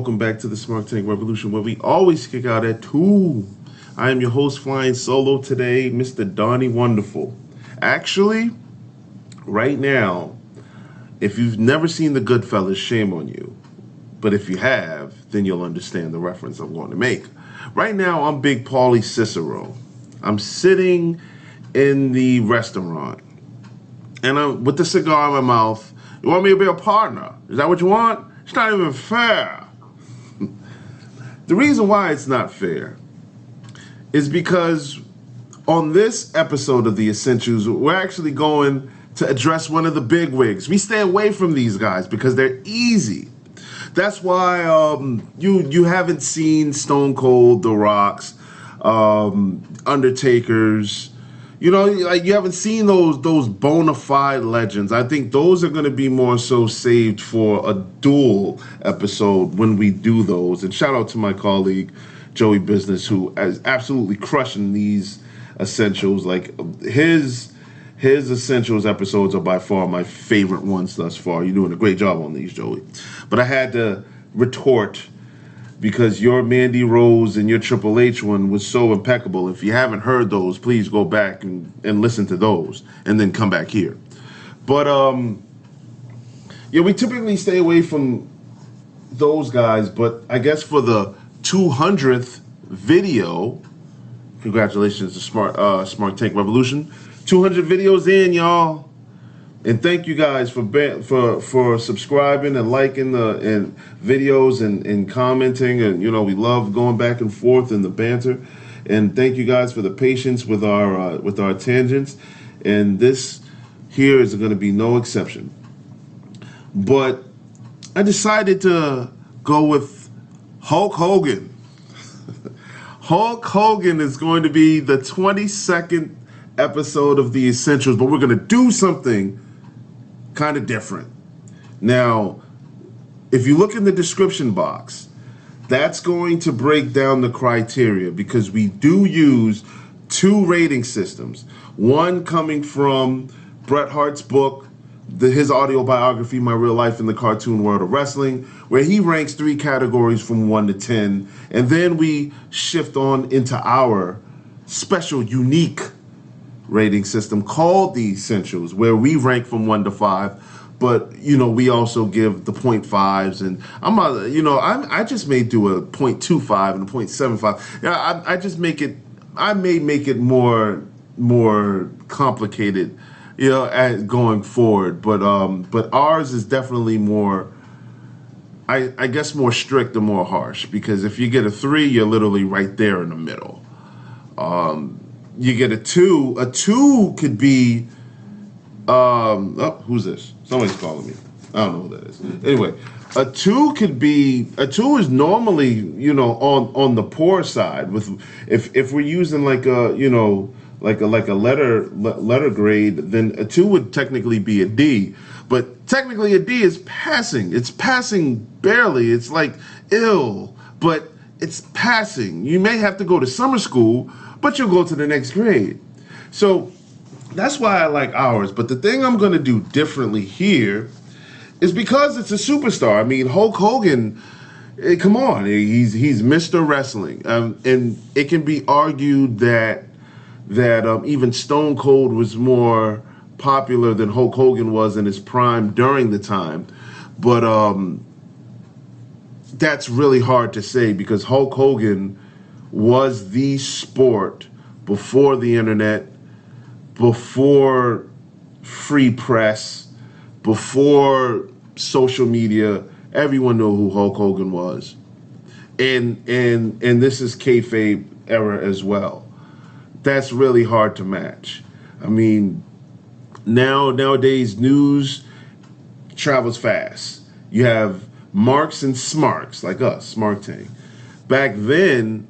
welcome back to the Smart Tank Revolution, where we always kick out at 2. I am your host, flying solo today, Mr. Donnie Wonderful. Actually, right now, if you've never seen The Goodfellas, shame on you. But if you have, then you'll understand the reference I'm going to make. Right now, I'm Big Paulie Cicero. I'm sitting in the restaurant, and I'm with the cigar in my mouth. You want me to be a partner? Is that what you want? It's not even fair. The reason why it's not fair is because on this episode of The Essentials, we're actually going to address one of the big wigs. We stay away from these guys because they're easy. That's why you haven't seen Stone Cold, The Rock's, Undertaker's. You know, like you haven't seen those bona fide legends. I think those are going to be more so saved for a dual episode when we do those. And shout out to my colleague Joey Business, who is absolutely crushing these essentials. Like his essentials episodes are by far my favorite ones thus far. You're doing a great job on these, Joey. But I had to retort, because your Mandy Rose and your Triple H one was so impeccable. If you haven't heard those, please go back and listen to those and then come back here. But, yeah, we typically stay away from those guys, but I guess for the 200th video, congratulations to Smart Tank Revolution, 200 videos in, y'all. And thank you guys for subscribing and liking the videos and commenting, and you know we love going back and forth in the banter. And thank you guys for the patience with our tangents. And this here is going to be no exception. But I decided to go with Hulk Hogan. Hulk Hogan is going to be the 22nd episode of The Essentials, but we're going to do something kind of different. Now, if you look in the description box, that's going to break down the criteria, because we do use 2 rating systems. One coming from Bret Hart's book, his autobiography, My Real Life in the Cartoon World of Wrestling, where he ranks 3 categories from 1 to 10. And then we shift on into our special, unique rating system called The Essentials, where we rank from 1 to 5, but you know we also give the 0.5s, and I just may do a 0.25 and a 0.75. Yeah, I may make it more complicated, you know, as going forward. But ours is definitely more, I guess, more strict and more harsh, because if you get a 3, you're literally right there in the middle. You get a 2. A 2 could be, who's this? Somebody's calling me. I don't know who that is. Anyway, a 2 is normally, you know, on the poor side. With if we're using like a, you know, like a letter grade, then a 2 would technically be a D. But technically a D is passing. It's passing barely. It's like ill, but it's passing. You may have to go to summer school, but you'll go to the next grade. So that's why I like ours. But the thing I'm going to do differently here is because it's a superstar. I mean, Hulk Hogan, come on, he's Mr. Wrestling. And it can be argued that even Stone Cold was more popular than Hulk Hogan was in his prime during the time. But that's really hard to say, because Hulk Hogan was the sport before the internet, before free press, before social media. Everyone knew who Hulk Hogan was, and this is kayfabe era as well. That's really hard to match. I mean, nowadays news travels fast. You have marks and smarks like us, Smart Tank. Back then,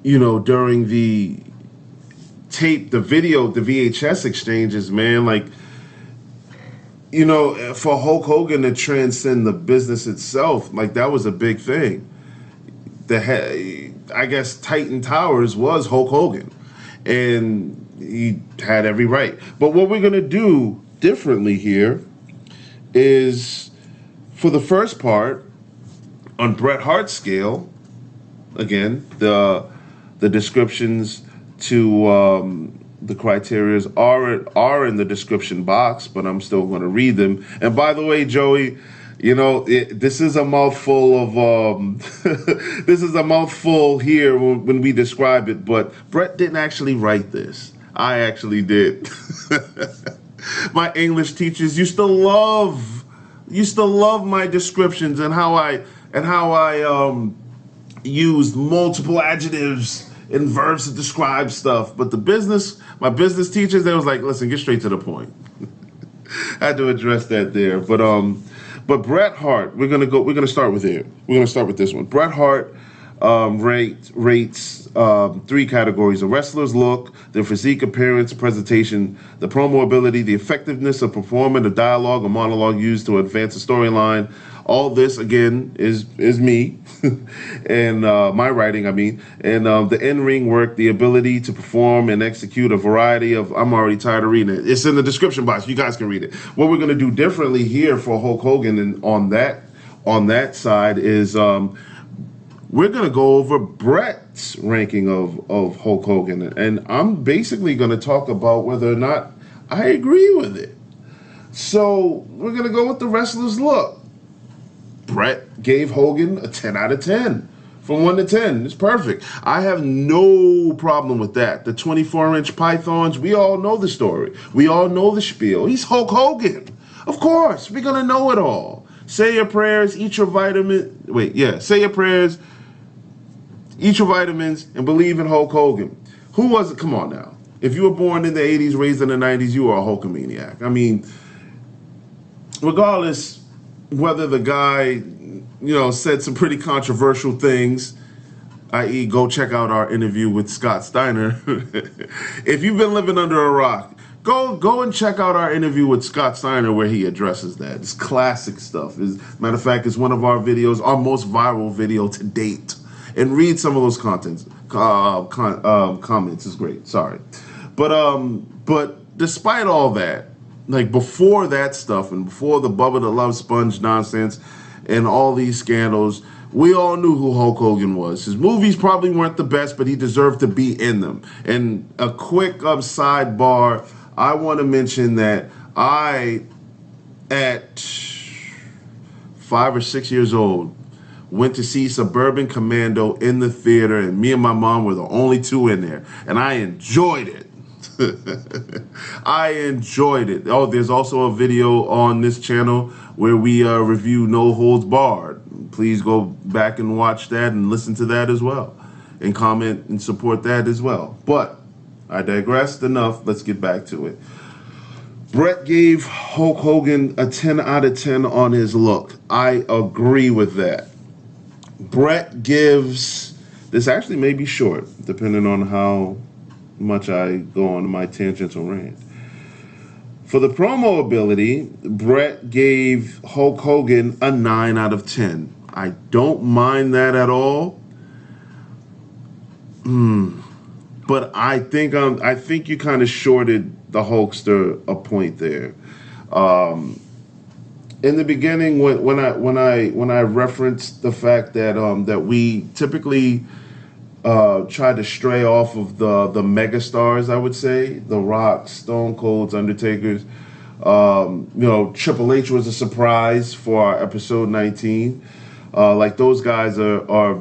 you know, during the tape, the video, the VHS exchanges, man, like, you know, for Hulk Hogan to transcend the business itself, like that was a big thing. I guess Titan Towers was Hulk Hogan, and he had every right. But what we're going to do differently here is, for the first part, On Bret Hart's scale, again, the descriptions to the criterias are in the description box, but I'm still going to read them. And by the way, Joey, this is a mouthful of this is a mouthful here when we describe it. But Bret didn't actually write this. I actually did. My English teachers used to love my descriptions and how I used multiple adjectives and verbs to describe stuff. But my business teachers, they was like, listen, get straight to the point. I had to address that there. But Bret Hart, we're gonna start with here. We're gonna start with this one. Bret Hart rates three categories: a wrestler's look, their physique, appearance, presentation, the promo ability, the effectiveness of performing, the dialogue or monologue used to advance the storyline. All this again is me and my writing. I mean, and the in-ring work, the ability to perform and execute a variety of. I'm already tired of reading it. It's in the description box. You guys can read it. What we're gonna do differently here for Hulk Hogan and on that side is we're gonna go over Bret's ranking of Hulk Hogan, and I'm basically gonna talk about whether or not I agree with it. So we're gonna go with the wrestler's look. Bret gave Hogan a 10 out of 10. From 1 to 10. It's perfect. I have no problem with that. The 24-inch pythons, we all know the story. We all know the spiel. He's Hulk Hogan. Of course, we're going to know it all. Say your prayers, eat your say your prayers, eat your vitamins, and believe in Hulk Hogan. Who was it? Come on now. If you were born in the 80s, raised in the 90s, you were a Hulkamaniac. I mean, regardless whether the guy, said some pretty controversial things, i.e. go check out our interview with Scott Steiner. If you've been living under a rock, go and check out our interview with Scott Steiner where he addresses that. It's classic stuff. Matter of fact, it's one of our videos, our most viral video to date. And read some of those comments. It's great. Sorry. But despite all that, like before that stuff and before the Bubba the Love Sponge nonsense and all these scandals, we all knew who Hulk Hogan was. His movies probably weren't the best, but he deserved to be in them. And a quick sidebar, I want to mention that at 5 or 6 years old, went to see Suburban Commando in the theater, and me and my mom were the only two in there, and I enjoyed it. I enjoyed it. Oh, there's also a video on this channel where we review No Holds Barred. Please go back and watch that and listen to that as well, and comment and support that as well. But I digressed enough. Let's get back to it. Bret gave Hulk Hogan a 10 out of 10 on his look. I agree with that. Bret gives, this actually may be short, depending on how much I go on my tangential rant. For the promo ability, Bret gave Hulk Hogan a 9 out of 10. I don't mind that at all. But I think you kind of shorted the Hulkster a point there. In the beginning, when I referenced the fact that that we typically try to stray off of the megastars, I would say, The Rock, Stone Cold's, Undertaker's. Triple H was a surprise for our episode 19. Like those guys are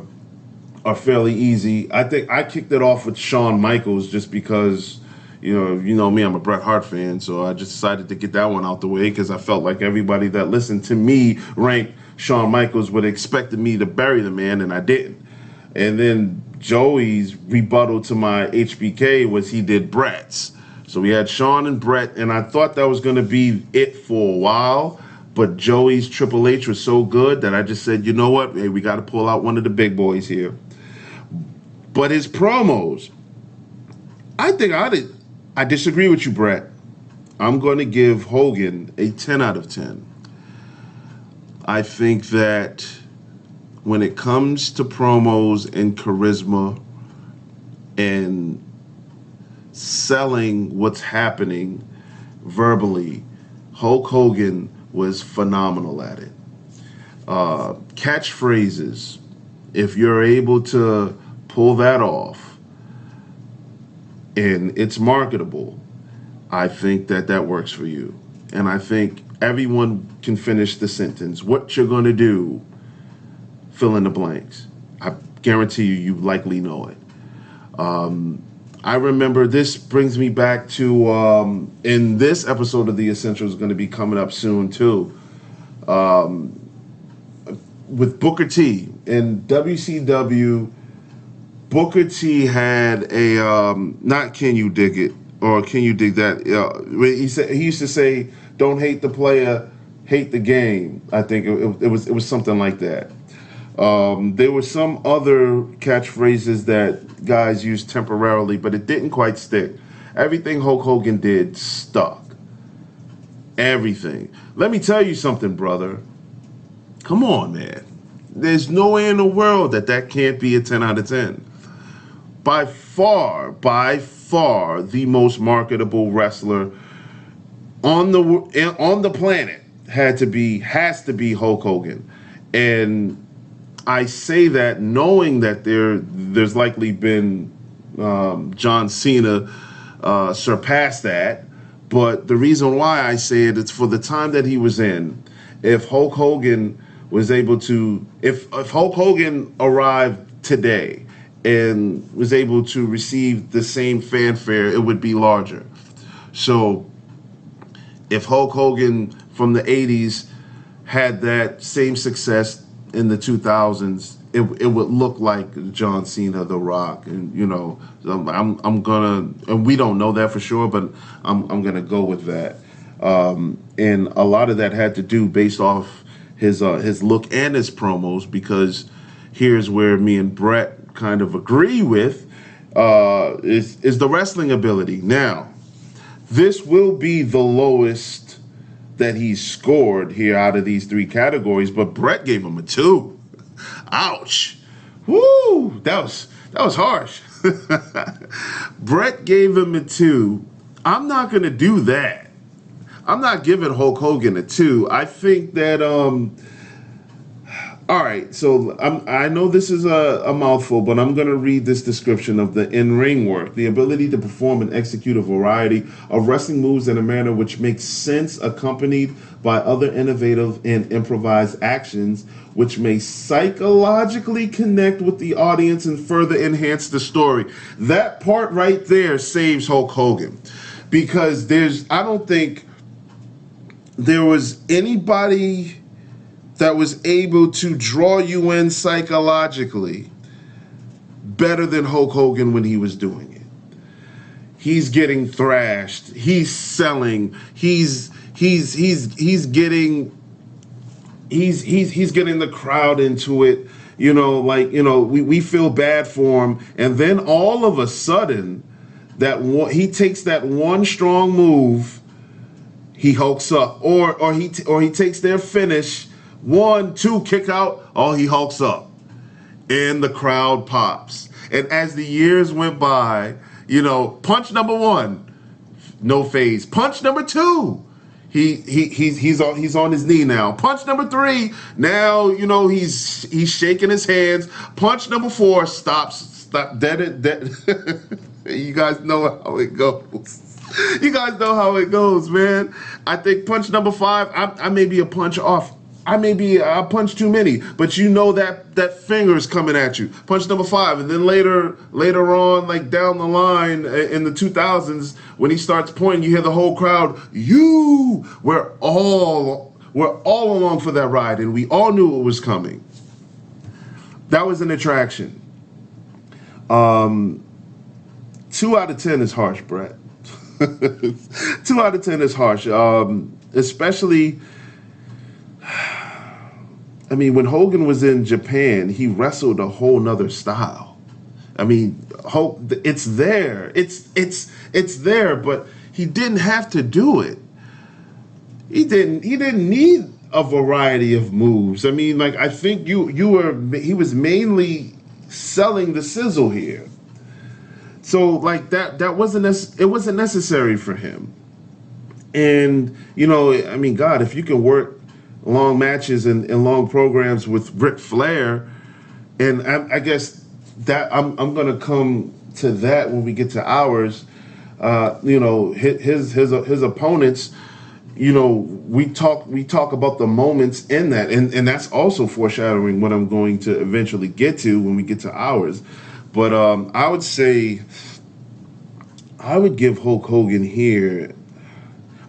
fairly easy. I think I kicked it off with Shawn Michaels just because. You know me, I'm a Bret Hart fan, so I just decided to get that one out the way because I felt like everybody that listened to me rank Shawn Michaels would have expected me to bury the man, and I didn't. And then Joey's rebuttal to my HBK was he did Bret's. So we had Shawn and Bret, and I thought that was going to be it for a while, but Joey's Triple H was so good that I just said, you know what, hey, we got to pull out one of the big boys here. But his promos, I disagree with you, Bret. I'm going to give Hogan a 10 out of 10. I think that when it comes to promos and charisma and selling what's happening verbally, Hulk Hogan was phenomenal at it. Catchphrases, if you're able to pull that off and it's marketable, I think that that works for you. And I think everyone can finish the sentence. What you're going to do, fill in the blanks. I guarantee you, you likely know it. I remember, this brings me back to, in this episode of The Essentials, going to be coming up soon too, with Booker T. In WCW, Booker T had a, not Can You Dig It, or Can You Dig That? He used to say, don't hate the player, hate the game. I think it was something like that. There were some other catchphrases that guys used temporarily, but it didn't quite stick. Everything Hulk Hogan did stuck. Everything. Let me tell you something, brother. Come on, man. There's no way in the world that that can't be a 10 out of 10. By far, the most marketable wrestler on the planet has to be Hulk Hogan. And I say that knowing that there's likely been John Cena surpassed that, but the reason why I say it, it's for the time that he was in. If Hulk Hogan was able to, if Hulk Hogan arrived today and was able to receive the same fanfare, it would be larger. So if Hulk Hogan from the 80s had that same success in the 2000s, it would look like John Cena, The Rock, and I'm gonna, and we don't know that for sure, but I'm gonna go with that. And a lot of that had to do based off his look and his promos, because here's where me and Bret kind of agree with is the wrestling ability. Now, this will be the lowest that he's scored here out of these three categories, but Bret gave him a 2. Ouch. Woo! That was harsh. Bret gave him a 2. I'm not going to do that. I'm not giving Hulk Hogan a 2. I think that all right, so I know this is a mouthful, but I'm going to read this description of the in-ring work. The ability to perform and execute a variety of wrestling moves in a manner which makes sense, accompanied by other innovative and improvised actions, which may psychologically connect with the audience and further enhance the story. That part right there saves Hulk Hogan. Because I don't think there was anybody that was able to draw you in psychologically better than Hulk Hogan when he was doing it. He's getting thrashed. He's selling. He's getting the crowd into it. We feel bad for him, and then all of a sudden, he takes that one strong move, he hulks up, or he takes their finish. 1, 2, kick out, he hulks up. And the crowd pops. And as the years went by, punch number 1, no phase. Punch number 2, he's on his knee now. Punch number 3, now, he's shaking his hands. Punch number 4, stop, dead. You guys know how it goes. You guys know how it goes, man. I think punch number 5, I may be a punch off. I may be a punch too many, but that finger's coming at you. Punch number 5, and then later on, like down the line in the 2000s, when he starts pointing, you hear the whole crowd. We're all along for that ride, and we all knew it was coming. That was an attraction. 2 out of 10 is harsh, Bret. 2 out of 10 is harsh, especially. I mean, when Hogan was in Japan, he wrestled a whole nother style. I mean, it's there. It's there, but he didn't have to do it. He didn't need a variety of moves. I mean, like, I think he was mainly selling the sizzle here. So like that wasn't necessary for him. And I mean, God, if you can work long matches and long programs with Ric Flair, and I guess that I'm gonna come to that when we get to ours. His opponents. We talk about the moments in that, and that's also foreshadowing what I'm going to eventually get to when we get to ours. But I would say I would give Hulk Hogan here.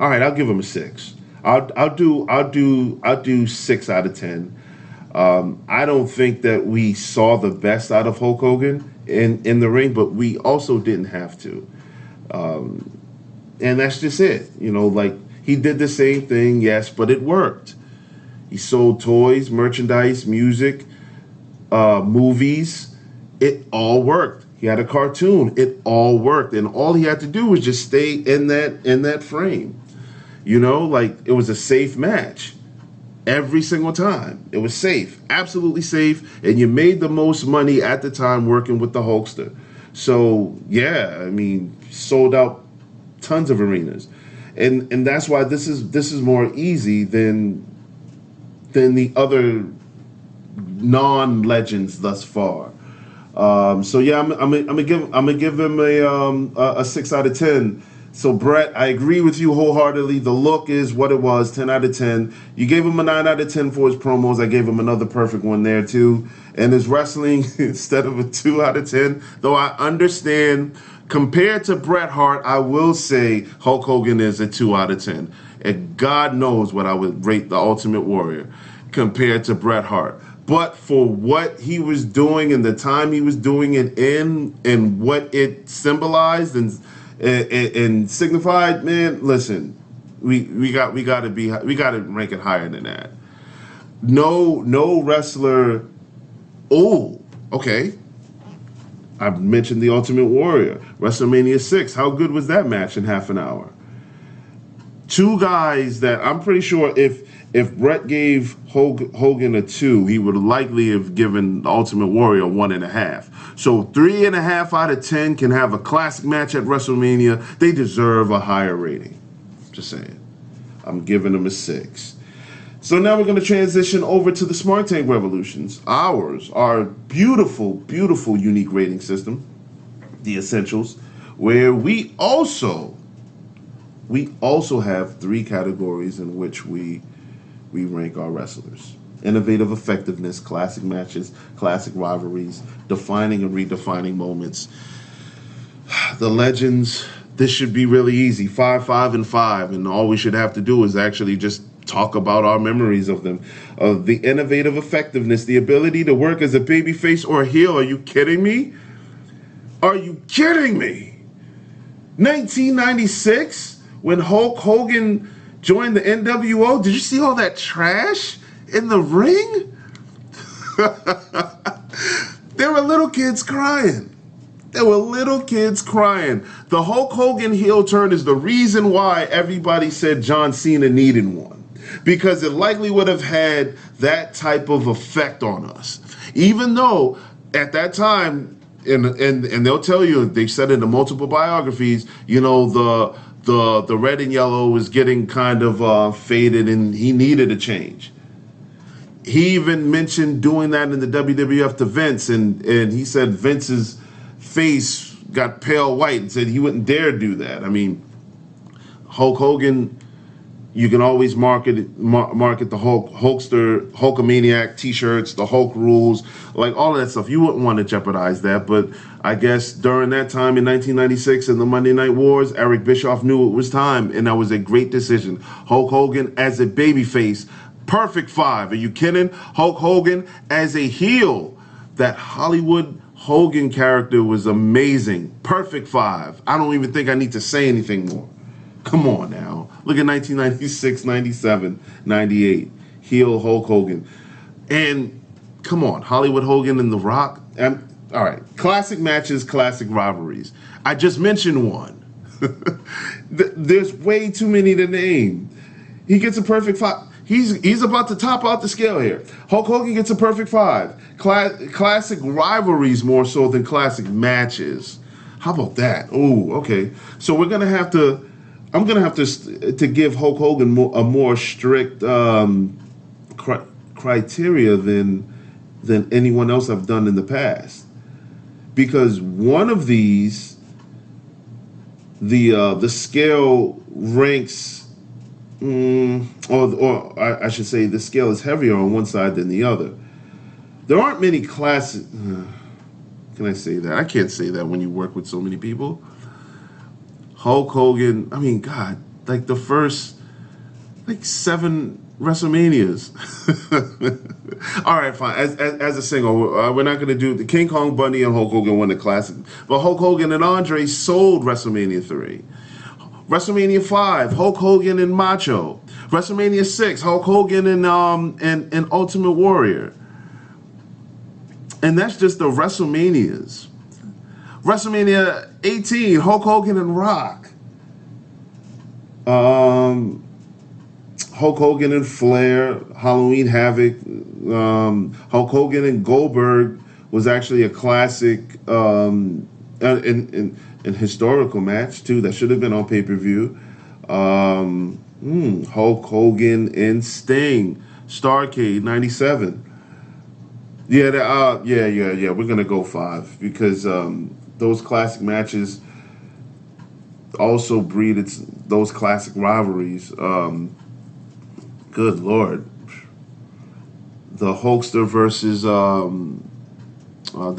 All right, I'll give him a 6. I'll do 6 out of 10. I don't think that we saw the best out of Hulk Hogan in the ring, but we also didn't have to. And that's just it. Like he did the same thing, yes, but it worked. He sold toys, merchandise, music, movies. It all worked. He had a cartoon. It all worked, and all he had to do was just stay in that frame. Like it was a safe match every single time. It was safe, absolutely safe, and you made the most money at the time working with the Hulkster. So yeah, I mean, sold out tons of arenas, and that's why this is more easy than the other non-legends thus far. So yeah, I'm gonna give him a 6 out of 10. So Bret, I agree with you wholeheartedly. The look is what it was, 10 out of 10. You gave him a 9 out of 10 for his promos. I gave him another perfect one there too. And his wrestling, instead of a 2 out of 10, though I understand, compared to Bret Hart, I will say Hulk Hogan is a 2 out of 10. And God knows what I would rate the Ultimate Warrior compared to Bret Hart. But for what he was doing and the time he was doing it in, and what it symbolized and signified, man, listen, we got to rank it higher than that. No wrestler. Oh, okay. I mentioned the Ultimate Warrior, WrestleMania 6. How good was that match in half an hour? Two guys that I'm pretty sure if Bret gave Hogan a 2, he would likely have given the Ultimate Warrior 1.5. So 3.5 out of 10 can have a classic match at WrestleMania. They deserve a higher rating. Just saying. I'm giving them a 6. So now we're going to transition over to the Smart Tank Revolutions. Ours, our beautiful, beautiful, unique rating system, the Essentials, where we also have 3 categories in which we rank our wrestlers. Innovative effectiveness, classic matches, classic rivalries, defining and redefining moments. The legends, this should be really easy. 5, 5, and 5. And all we should have to do is actually just talk about our memories of them. The innovative effectiveness, the ability to work as a babyface or a heel. Are you kidding me? Are you kidding me? 1996, when Hulk Hogan joined the NWO, did you see all that trash in the ring? There were little kids crying. The Hulk Hogan heel turn is the reason why everybody said John Cena needed one, because it likely would have had that type of effect on us. Even though at that time, and they'll tell you, they've said in the multiple biographies, the red and yellow was getting kind of faded, and he needed a change. He even mentioned doing that in the WWF to Vince, and he said Vince's face got pale white and said he wouldn't dare do that. I mean, Hulk Hogan, you can always market the Hulkster, Hulkamaniac t-shirts, the Hulk rules, like all of that stuff. You wouldn't want to jeopardize that, but I guess during that time in 1996 in the Monday Night Wars, Eric Bischoff knew it was time, and that was a great decision. Hulk Hogan as a babyface, perfect 5. Are you kidding? Hulk Hogan as a heel, that Hollywood Hogan character was amazing. Perfect 5. I don't even think I need to say anything more. Come on now. Look at 1996, 97, 98. Heel Hulk Hogan. And come on, Hollywood Hogan and The Rock. All right, classic matches, classic rivalries. I just mentioned one. There's way too many to name. He gets a perfect 5. He's about to top out the scale here. Hulk Hogan gets a perfect 5. Classic rivalries more so than classic matches. How about that? Oh, okay. So I'm gonna have to give Hulk Hogan a more strict criteria than anyone else I've done in the past, because one of these, the scale ranks, or I should say, the scale is heavier on one side than the other. There aren't many classes. Can I say that? I can't say that when you work with so many people. Hulk Hogan, I mean, God, like the first, like 7 WrestleManias. All right, fine. As a single, we're not going to do the King Kong Bundy and Hulk Hogan won the classic. But Hulk Hogan and Andre sold WrestleMania 3. WrestleMania 5, Hulk Hogan and Macho. WrestleMania 6, Hulk Hogan and Ultimate Warrior. And that's just the WrestleManias. WrestleMania 18, Hulk Hogan and Rock. Hulk Hogan and Flair, Halloween Havoc. Hulk Hogan and Goldberg was actually a classic and historical match too. That should have been on pay-per-view. Hulk Hogan and Sting, Starrcade '97. Yeah, We're gonna go 5 because those classic matches also breed those classic rivalries. Good Lord, the Hulkster versus the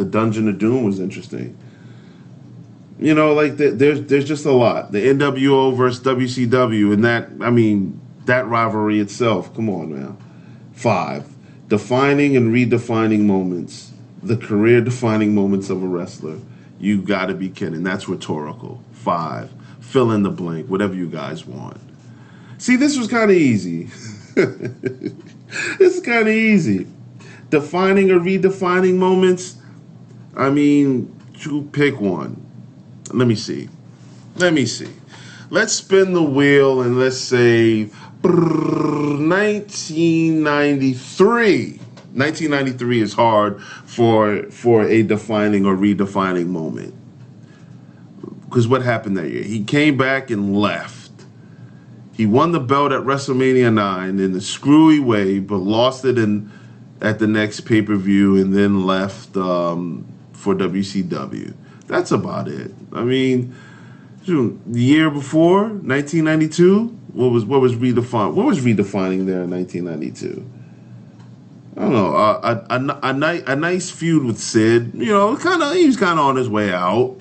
Dungeon of Doom was interesting. You know, like there's just a lot. The NWO versus WCW, and that rivalry itself. Come on now, 5. Defining and redefining moments, the career-defining moments of a wrestler. You got to be kidding. That's rhetorical. 5. Fill in the blank, whatever you guys want. See, this was kind of easy. This is kind of easy. Defining or redefining moments. I mean, you pick one. Let me see. Let's spin the wheel and let's say 1993. 1993 is hard for a defining or redefining moment. Because what happened that year? He came back and left. He won the belt at WrestleMania 9 in a screwy way, but lost it at the next pay-per-view and then left for WCW. That's about it. I mean, the year before, 1992, what was redefined? What was redefining there in 1992? I don't know. A nice feud with Sid. You know, he was kind of on his way out.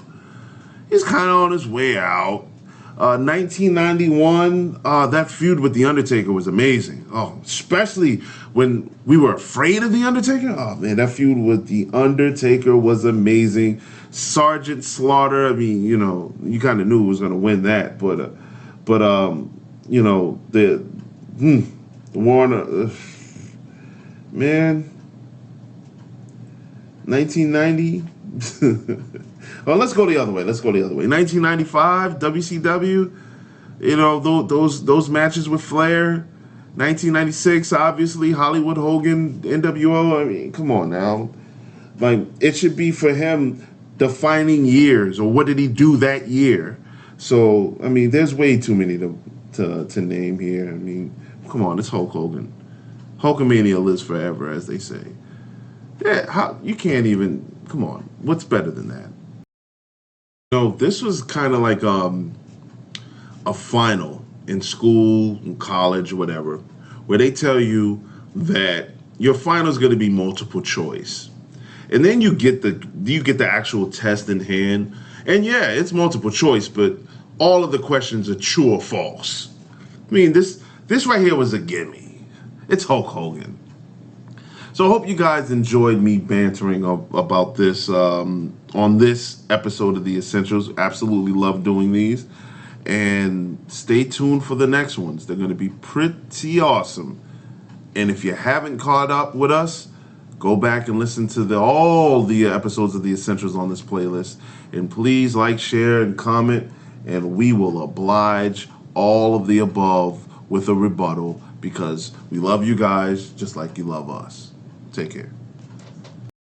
1991, that feud with The Undertaker was amazing. Oh, especially when we were afraid of The Undertaker. Oh, man, that feud with The Undertaker was amazing. Sergeant Slaughter, I mean, you know, you kind of knew who was going to win that. But you know, the Warner, man, 1990. Well, let's go the other way. 1995, WCW. You know, those matches with Flair. 1996, obviously, Hollywood Hogan, NWO. I mean, come on now. Like, it should be for him defining years, or what did he do that year? So, I mean, there's way too many to name here. I mean, come on, it's Hulk Hogan. Hulkamania lives forever, as they say. Yeah, you can't even. Come on, what's better than that? This was kind of like a final in school, in college, whatever, where they tell you that your final is going to be multiple choice, and then you get the actual test in hand, and yeah, it's multiple choice, but all of the questions are true or false. I mean, this right here was a gimme. It's Hulk Hogan. So I hope you guys enjoyed me bantering about this on this episode of The Essentials. Absolutely love doing these. And stay tuned for the next ones. They're going to be pretty awesome. And if you haven't caught up with us, go back and listen to all the episodes of The Essentials on this playlist. And please like, share, and comment. And we will oblige all of the above with a rebuttal, because we love you guys just like you love us. Take care.